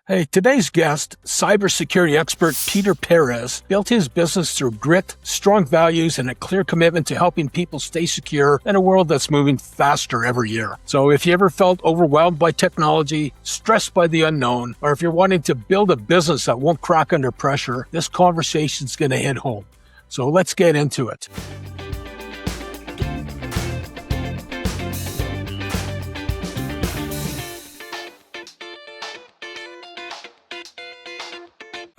Hey, today's guest, cybersecurity expert Peter Perez, built his business through grit, strong values, and a clear commitment to helping people stay secure in a world that's moving faster every year. So if you ever felt overwhelmed by technology, stressed by the unknown, or if you're wanting to build a business that won't crack under pressure, this conversation's going to hit home. So let's get into it.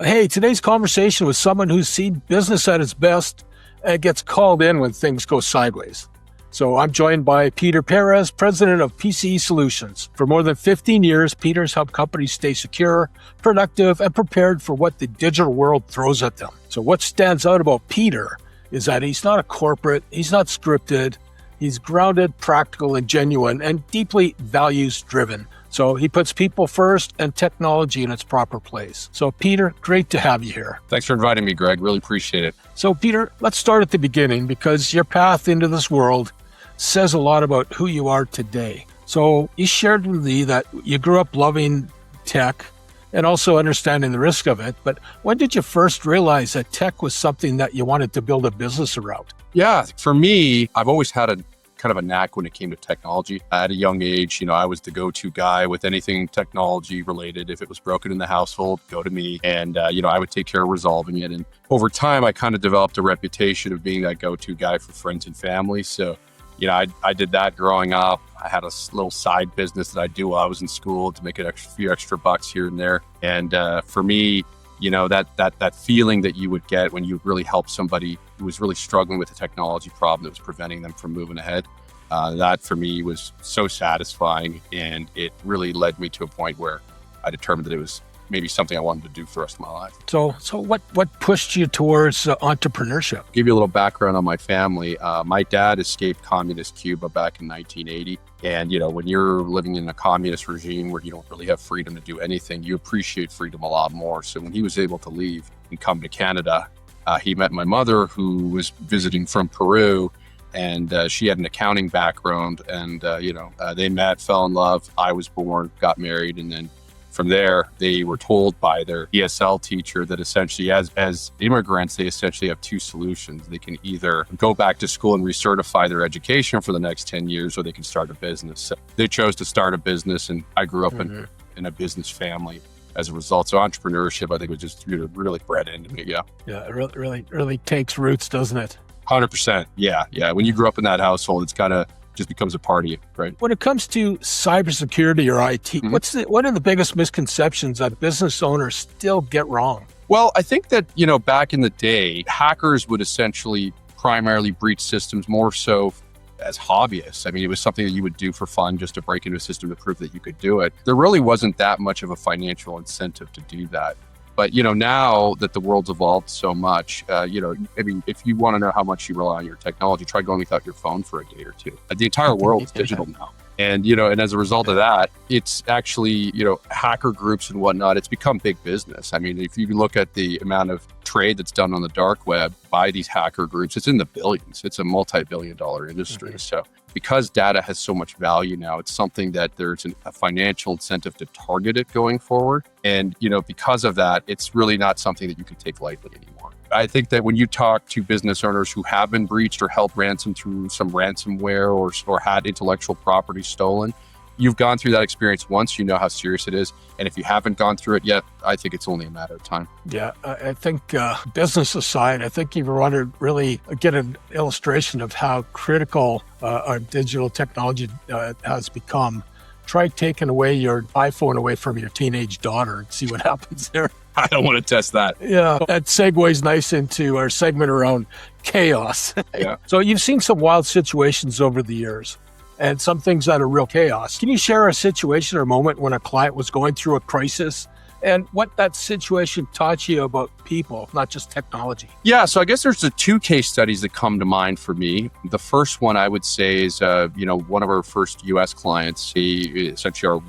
Hey, today's conversation with someone who's seen business at its best and gets called in when things go sideways. So I'm joined by Peter Perez, president of PCE Solutions. For more than 15 years, Peter's helped companies stay secure, productive, and prepared for what the digital world throws at them. So what stands out about Peter is that he's not a corporate, he's not scripted, he's grounded, practical, and genuine, and deeply values-driven. So he puts people first and technology in its proper place. So Peter, great to have you here. Thanks for inviting me, Greg. Really appreciate it. So Peter, let's start at the beginning because your path into this world says a lot about who you are today. So you shared with me that you grew up loving tech and also understanding the risk of it. But when did you first realize that tech was something that you wanted to build a business around? Yeah, for me, I've always had a kind of a knack when it came to technology. At a young age, I was the go-to guy with anything technology related. If it was broken in the household, go to me. And, I would take care of resolving it. And over time, I kind of developed a reputation of being that go-to guy for friends and family. So, I did that growing up. I had a little side business that I do while I was in school to make a few extra bucks here and there. And for me, that feeling that you would get when you really help somebody who was really struggling with a technology problem that was preventing them from moving ahead, that for me was so satisfying. And it really led me to a point where I determined that it was maybe something I wanted to do for the rest of my life. So what pushed you towards entrepreneurship? Give you a little background on my family. My dad escaped communist Cuba back in 1980. And, when you're living in a communist regime where you don't really have freedom to do anything, you appreciate freedom a lot more. So when he was able to leave and come to Canada, he met my mother, who was visiting from Peru, and she had an accounting background. And, they met, fell in love. I was born, got married, and then from there, they were told by their ESL teacher that essentially as immigrants, they essentially have two solutions. They can either go back to school and recertify their education for the next 10 years, or they can start a business. So they chose to start a business, and I grew up in a business family as a result. So entrepreneurship, I think, was just really bred into me. Yeah. Yeah, it really takes roots, doesn't it? 100%. Yeah. When you grew up in that household, it's kind of just becomes a part of you, right? When it comes to cybersecurity or IT, what are the biggest misconceptions that business owners still get wrong? Well, I think that, back in the day, hackers would essentially primarily breach systems more so as hobbyists. I mean, it was something that you would do for fun, just to break into a system to prove that you could do it. There really wasn't that much of a financial incentive to do that. But, now that the world's evolved so much, if you want to know how much you rely on your technology, try going without your phone for a day or two. The entire world is digital now. And, and as a result of that, it's actually, hacker groups and whatnot, it's become big business. I mean, if you look at the amount of trade that's done on the dark web by these hacker groups, it's in the billions. It's a multi-billion-dollar industry. So because data has so much value now, it's something that there's a financial incentive to target it going forward. And, because of that, it's really not something that you can take lightly anymore. I think that when you talk to business owners who have been breached or held ransom through some ransomware or had intellectual property stolen, you've gone through that experience once, you know how serious it is. And if you haven't gone through it yet, I think it's only a matter of time. Yeah, I think business aside, I think you want to really get an illustration of how critical our digital technology has become. Try taking away your iPhone away from your teenage daughter and see what happens there. I don't want to test that. Yeah, that segues nice into our segment around chaos. Yeah. So you've seen some wild situations over the years and some things that are real chaos. Can you share a situation or a moment when a client was going through a crisis and what that situation taught you about people, not just technology? Yeah, so I guess there's the two case studies that come to mind for me. The first one I would say is, one of our first U.S. clients. He essentially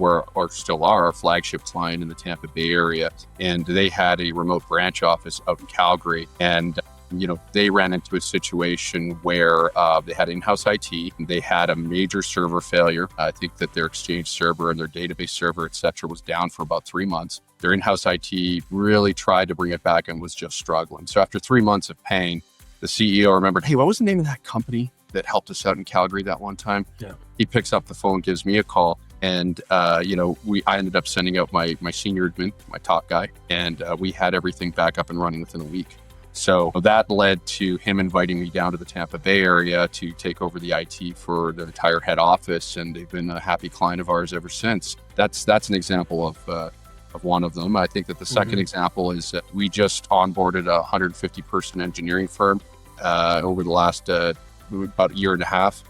still are our flagship client in the Tampa Bay area, and they had a remote branch office out in Calgary, and they ran into a situation where they had in-house IT. They had a major server failure. I think that their Exchange server and their database server, et cetera, was down for about 3 months. Their in-house IT really tried to bring it back and was just struggling. So after 3 months of pain, the CEO remembered, hey, what was the name of that company that helped us out in Calgary that one time? Yeah. He picks up the phone, gives me a call. And, I ended up sending out my senior admin, my top guy, and we had everything back up and running within a week. So that led to him inviting me down to the Tampa Bay area to take over the IT for the entire head office. And they've been a happy client of ours ever since. That's an example of one of them. I think that the second example is that we just onboarded a 150-person engineering firm over the last about a year and a half.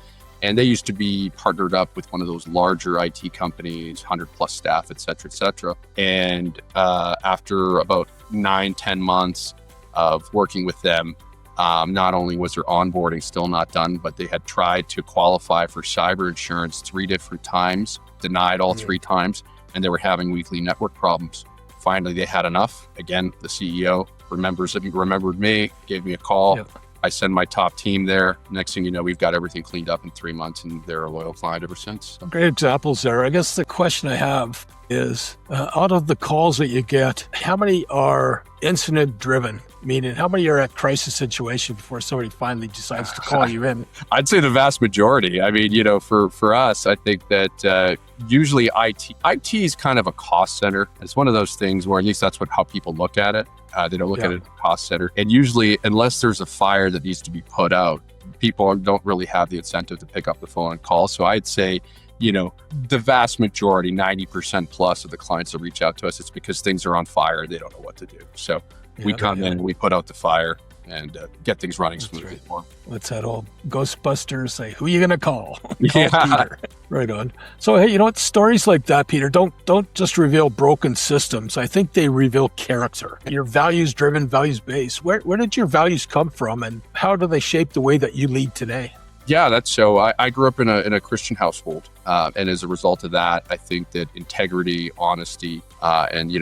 And they used to be partnered up with one of those larger IT companies, 100 plus staff, et cetera. And after about 9-10 months of working with them, not only was their onboarding still not done, but they had tried to qualify for cyber insurance 3 different times, denied all 3 times, and they were having weekly network problems. Finally, they had enough. Again, the CEO remembered me, gave me a call. Yep. I send my top team there. Next thing you know, we've got everything cleaned up in 3 months, and they're a loyal client ever since. Great examples there. I guess the question I have is, out of the calls that you get, how many are incident driven? Meaning, how many are at crisis situation before somebody finally decides to call you in? I'd say the vast majority. I mean, for us, I think that usually IT is kind of a cost center. It's one of those things where at least that's how people look at it. They don't look at it as a cost center. And usually, unless there's a fire that needs to be put out, people don't really have the incentive to pick up the phone and call. So I'd say, the vast majority, 90% plus of the clients that reach out to us, it's because things are on fire. They don't know what to do. So we come in, we put out the fire and get things running smoothly. Right. What's that old Ghostbusters say? Who are you going to call? Yeah. Peter. Right on. So, hey, stories like that, Peter, don't just reveal broken systems. I think they reveal character. You're values-driven, values-based. Where did your values come from, and how do they shape the way that you lead today? Yeah, that's so. I grew up in a Christian household, and as a result of that, I think that integrity, honesty, and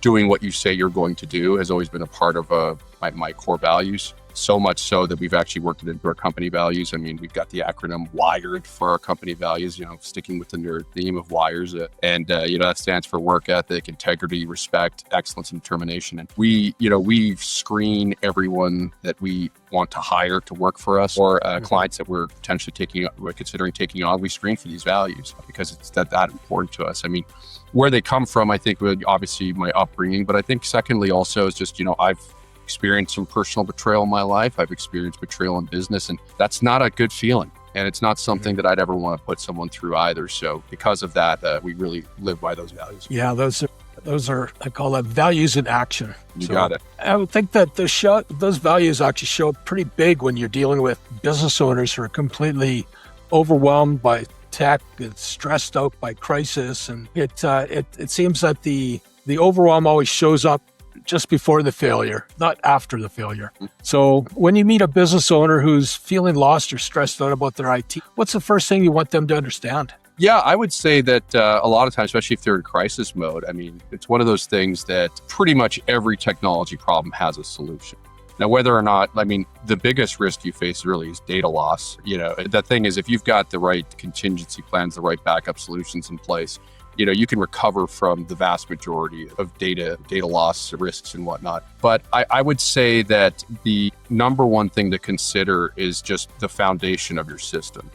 doing what you say you're going to do has always been a part of my core values. So much so that we've actually worked it into our company values. I mean, we've got the acronym WIRED for our company values, sticking with the nerd theme of WIRES. And that stands for work ethic, integrity, respect, excellence, and determination. And we screen everyone that we want to hire to work for us, or clients that we're potentially considering taking on. We screen for these values because it's that important to us. I mean, where they come from, I think, would obviously my upbringing, but I think secondly also is just, I've experienced some personal betrayal in my life. I've experienced betrayal in business, and that's not a good feeling. And it's not something that I'd ever want to put someone through either. So because of that, we really live by those values. Yeah, those are, I call that values in action. You got it. I would think that those values actually show up pretty big when you're dealing with business owners who are completely overwhelmed by tech, and stressed out by crisis. And it seems that the overwhelm always shows up just before the failure, not after the failure. So when you meet a business owner who's feeling lost or stressed out about their IT, what's the first thing you want them to understand? Yeah, I would say that a lot of times, especially if they're in crisis mode, I mean, it's one of those things that pretty much every technology problem has a solution. Now, whether or not, the biggest risk you face really is data loss. The thing is, if you've got the right contingency plans, the right backup solutions in place, you can recover from the vast majority of data loss risks and whatnot. But I would say that the number one thing to consider is just the foundation of your system.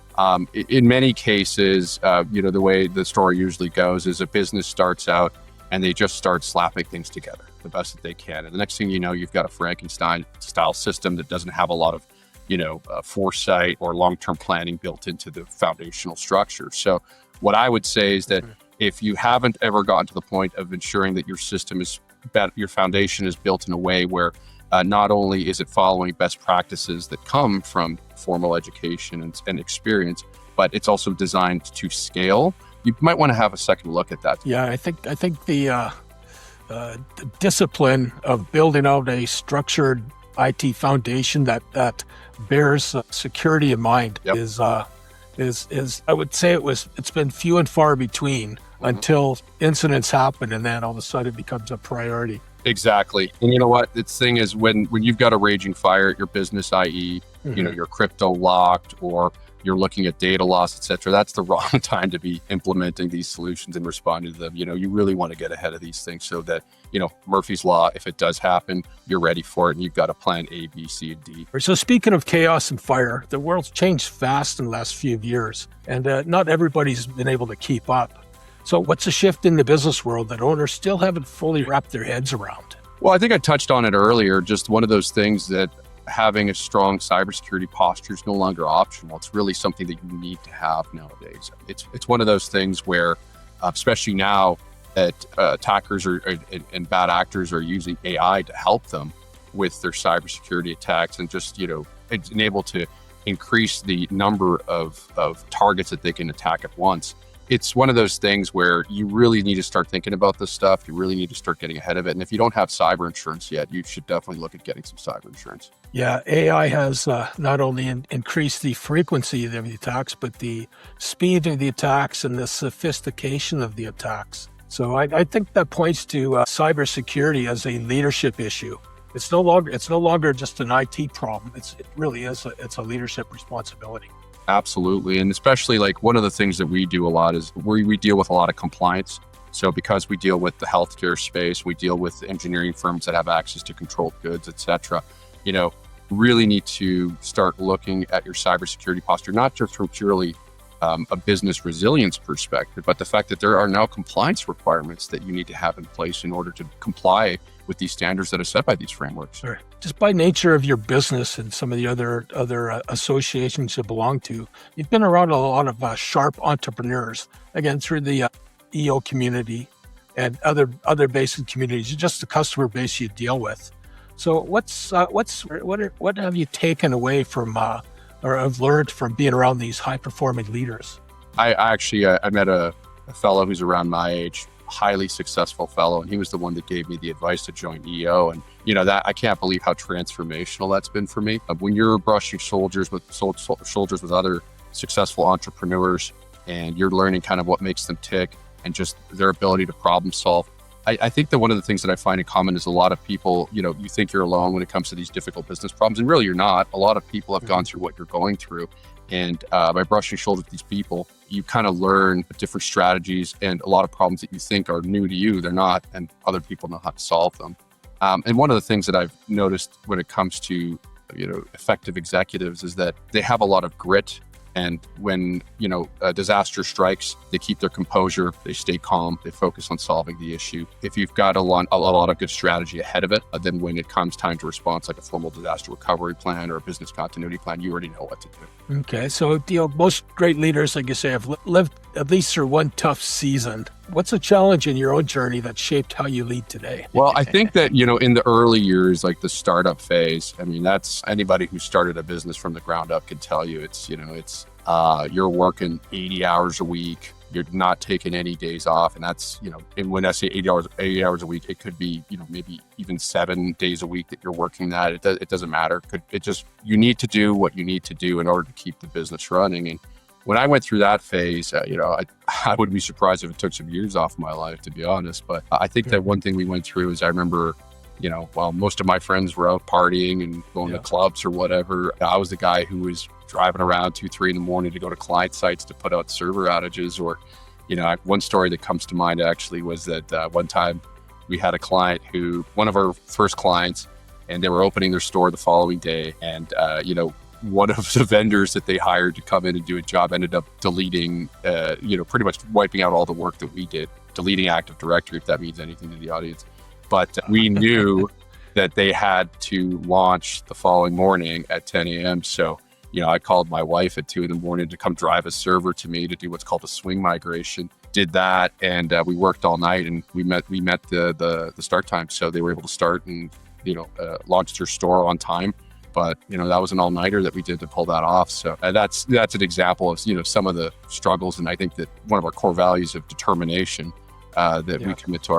In many cases, the way the story usually goes is a business starts out and they just start slapping things together the best that they can. And the next thing you know, you've got a Frankenstein-style system that doesn't have a lot of foresight or long-term planning built into the foundational structure. So what I would say is that if you haven't ever gotten to the point of ensuring that your system your foundation is built in a way where not only is it following best practices that come from formal education and experience, but it's also designed to scale, you might want to have a second look at that. Yeah, I think the discipline of building out a structured IT foundation that bears security in mind is I would say it's been few and far between until incidents happen, and then all of a sudden it becomes a priority. Exactly. And you know what? The thing is, when you've got a raging fire at your business, i.e., your crypto locked, or you're looking at data loss, et cetera, that's the wrong time to be implementing these solutions and responding to them. You really want to get ahead of these things so that, Murphy's Law, if it does happen, you're ready for it and you've got a plan A, B, C, and D. So speaking of chaos and fire, the world's changed fast in the last few years, and not everybody's been able to keep up. So what's a shift in the business world that owners still haven't fully wrapped their heads around? Well, I think I touched on it earlier, just one of those things that having a strong cybersecurity posture is no longer optional. It's really something that you need to have nowadays. It's one of those things where, especially now that attackers and bad actors are using AI to help them with their cybersecurity attacks, and just, it's able to increase the number of targets that they can attack at once. It's one of those things where you really need to start thinking about this stuff. You really need to start getting ahead of it. And if you don't have cyber insurance yet, you should definitely look at getting some cyber insurance. Yeah, AI has not only increased the frequency of the attacks, but the speed of the attacks and the sophistication of the attacks. So I think that points to cybersecurity as a leadership issue. It's no longer just an IT problem. It really is. It's a leadership responsibility. Absolutely. And especially like one of the things that we do a lot is we deal with a lot of compliance. So because we deal with the healthcare space, we deal with engineering firms that have access to controlled goods, et cetera, really need to start looking at your cybersecurity posture, not just from purely a business resilience perspective, but the fact that there are now compliance requirements that you need to have in place in order to comply with these standards that are set by these frameworks. Sure. Just by nature of your business and some of the other associations you belong to, you've been around a lot of sharp entrepreneurs, again, through the EO community and other basic communities, just the customer base you deal with. So what have you taken away from or have learned from being around these high performing leaders? I met a fellow who's around my age, highly successful fellow, and he was the one that gave me the advice to join EO. And that I can't believe how transformational that's been for me. When you're brushing shoulders with other successful entrepreneurs, and you're learning kind of what makes them tick and just their ability to problem solve. I think that one of the things that I find in common is a lot of people, you think you're alone when it comes to these difficult business problems, and really you're not. A lot of people have gone through what you're going through. And by brushing shoulders with these people, you kind of learn different strategies, and a lot of problems that you think are new to you, they're not, and other people know how to solve them. And one of the things that I've noticed when it comes to, effective executives is that they have a lot of grit. And when, a disaster strikes, they keep their composure, they stay calm, they focus on solving the issue. If you've got a lot of good strategy ahead of it, then when it comes time to respond, like a formal disaster recovery plan or a business continuity plan, you already know what to do. Okay. So, most great leaders, like you say, have lived at least through one tough season. What's a challenge in your own journey that shaped how you lead today? Well, I think that, in the early years, like the startup phase, that's anybody who started a business from the ground up can tell you you're working 80 hours a week. You're not taking any days off. And that's, and when I say 80 hours a week, it could be, maybe even 7 days a week that you're working that. It doesn't matter. You need to do what you need to do in order to keep the business running. And when I went through that phase, I would be surprised if it took some years off my life, to be honest. But I think that one thing we went through is I remember, while most of my friends were out partying and going to clubs or whatever, I was the guy who was driving around 2-3 in the morning to go to client sites to put out server outages. Or, one story that comes to mind actually was that one time we had a client one of our first clients, and they were opening their store the following day. And, one of the vendors that they hired to come in and do a job ended up deleting, pretty much wiping out all the work that we did, deleting Active Directory, if that means anything to the audience. But we knew that they had to launch the following morning at 10 a.m. So, I called my wife at 2 a.m. to come drive a server to me to do what's called a swing migration. Did that, and we worked all night, and we met the start time. So they were able to start and launch their store on time. But that was an all-nighter that we did to pull that off. So that's an example of some of the struggles, and I think that one of our core values of determination that we commit to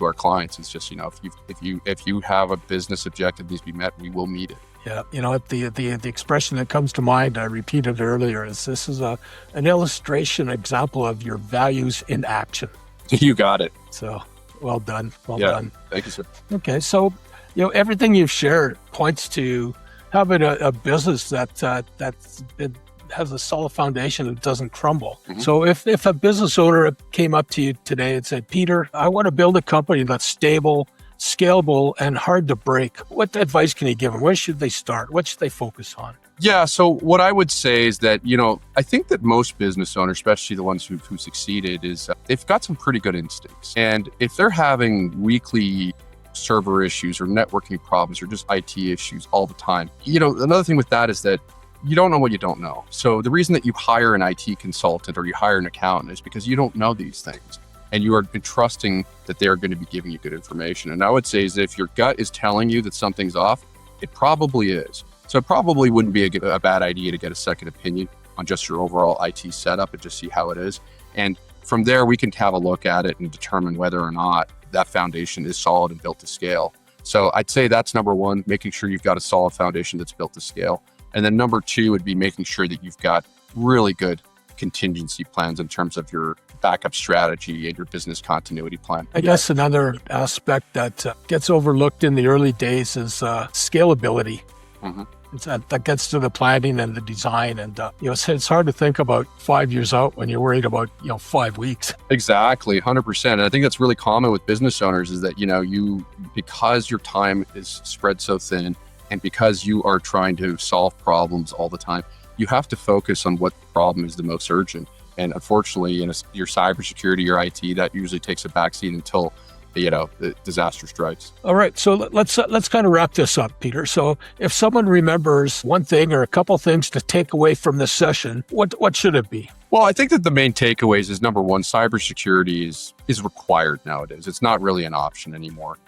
our clients is just if you have a business objective that needs to be met, we will meet it. Yeah, the expression that comes to mind, I repeated earlier, is this is an illustration example of your values in action. You got it. So well done. Well done. Thank you, sir. Okay, so everything you've shared points to having a business that's been has a solid foundation that doesn't crumble. So if a business owner came up to you today and said, Peter, I want to build a company that's stable, scalable, and hard to break, what advice can you give them? Where should they start? What should they focus on? Yeah. So what I would say is that, I think that most business owners, especially the ones who succeeded, is they've got some pretty good instincts. And if they're having weekly server issues or networking problems or just IT issues all the time, another thing with that is that you don't know what you don't know. So the reason that you hire an IT consultant or you hire an accountant is because you don't know these things. And you are trusting that they're going to be giving you good information. And I would say is that if your gut is telling you that something's off, it probably is. So it probably wouldn't be a bad idea to get a second opinion on just your overall IT setup and just see how it is. And from there, we can have a look at it and determine whether or not that foundation is solid and built to scale. So I'd say that's number one, making sure you've got a solid foundation that's built to scale. And then number two would be making sure that you've got really good contingency plans in terms of your backup strategy and your business continuity plan. I guess another aspect that gets overlooked in the early days is scalability. That gets to the planning and the design. And, it's hard to think about 5 years out when you're worried about, 5 weeks. Exactly, 100%. And I think that's really common with business owners is that, because your time is spread so thin and because you are trying to solve problems all the time, you have to focus on what problem is the most urgent. And unfortunately, in your cybersecurity, your IT, that usually takes a backseat until the disaster strikes. All right. So let's kind of wrap this up, Peter. So if someone remembers one thing or a couple things to take away from this session, what should it be? Well, I think that the main takeaways is number one, cybersecurity is required nowadays. It's not really an option anymore.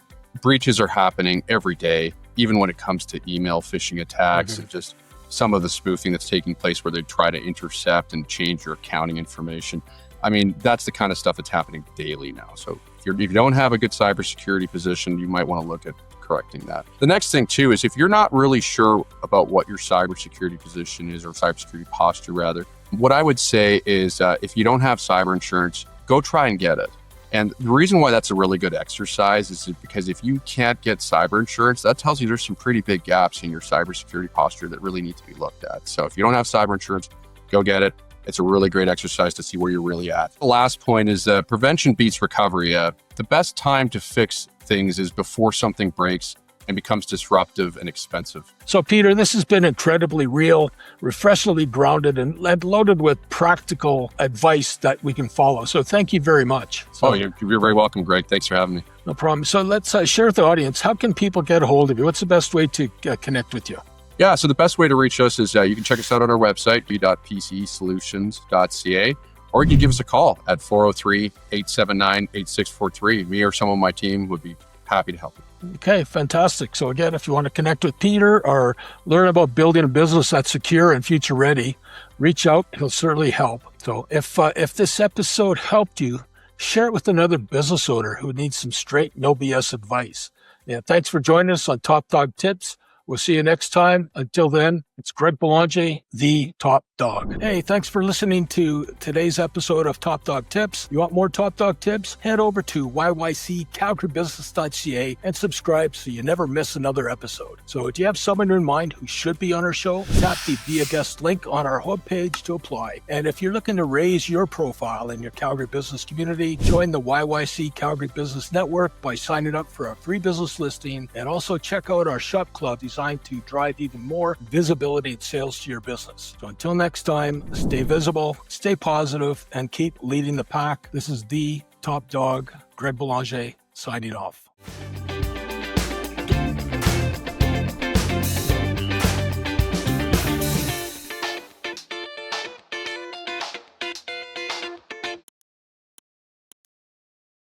Breaches are happening every day, even when it comes to email phishing attacks and just some of the spoofing that's taking place where they try to intercept and change your accounting information. I mean, that's the kind of stuff that's happening daily now. So if you don't have a good cybersecurity position, you might want to look at correcting that. The next thing too is if you're not really sure about what your cybersecurity position is, or cybersecurity posture rather, what I would say is if you don't have cyber insurance, go try and get it. And the reason why that's a really good exercise is because if you can't get cyber insurance, that tells you there's some pretty big gaps in your cybersecurity posture that really need to be looked at. So if you don't have cyber insurance, go get it. It's a really great exercise to see where you're really at. The last point is prevention beats recovery. The best time to fix things is before something breaks and becomes disruptive and expensive. So, Peter, this has been incredibly real, refreshingly grounded, and loaded with practical advice that we can follow. So thank you very much. You're very welcome, Greg. Thanks for having me. No problem. So let's share with the audience, how can people get a hold of you? What's the best way to connect with you? Yeah, so the best way to reach us is you can check us out on our website, p.pcsolutions.ca, or you can give us a call at 403-879-8643. Me or someone on my team would be happy to help you. Okay, fantastic. So again, if you want to connect with Peter or learn about building a business that's secure and future ready, reach out. He'll certainly help. So if this episode helped you, share it with another business owner who needs some straight, no BS advice. Yeah, thanks for joining us on Top Dog Tips. We'll see you next time. Until then, it's Greg Belanger, the Top Dog. Hey, thanks for listening to today's episode of Top Dog Tips. You want more Top Dog Tips? Head over to yyccalgarybusiness.ca and subscribe so you never miss another episode. So do you have someone in mind who should be on our show? Tap the Be a Guest link on our homepage to apply. And if you're looking to raise your profile in your Calgary business community, join the YYC Calgary Business Network by signing up for a free business listing, and also check out our shop club designed to drive even more visibility and sales to your business. So until next time, stay visible, stay positive, and keep leading the pack. This is the Top Dog, Greg Belanger, signing off.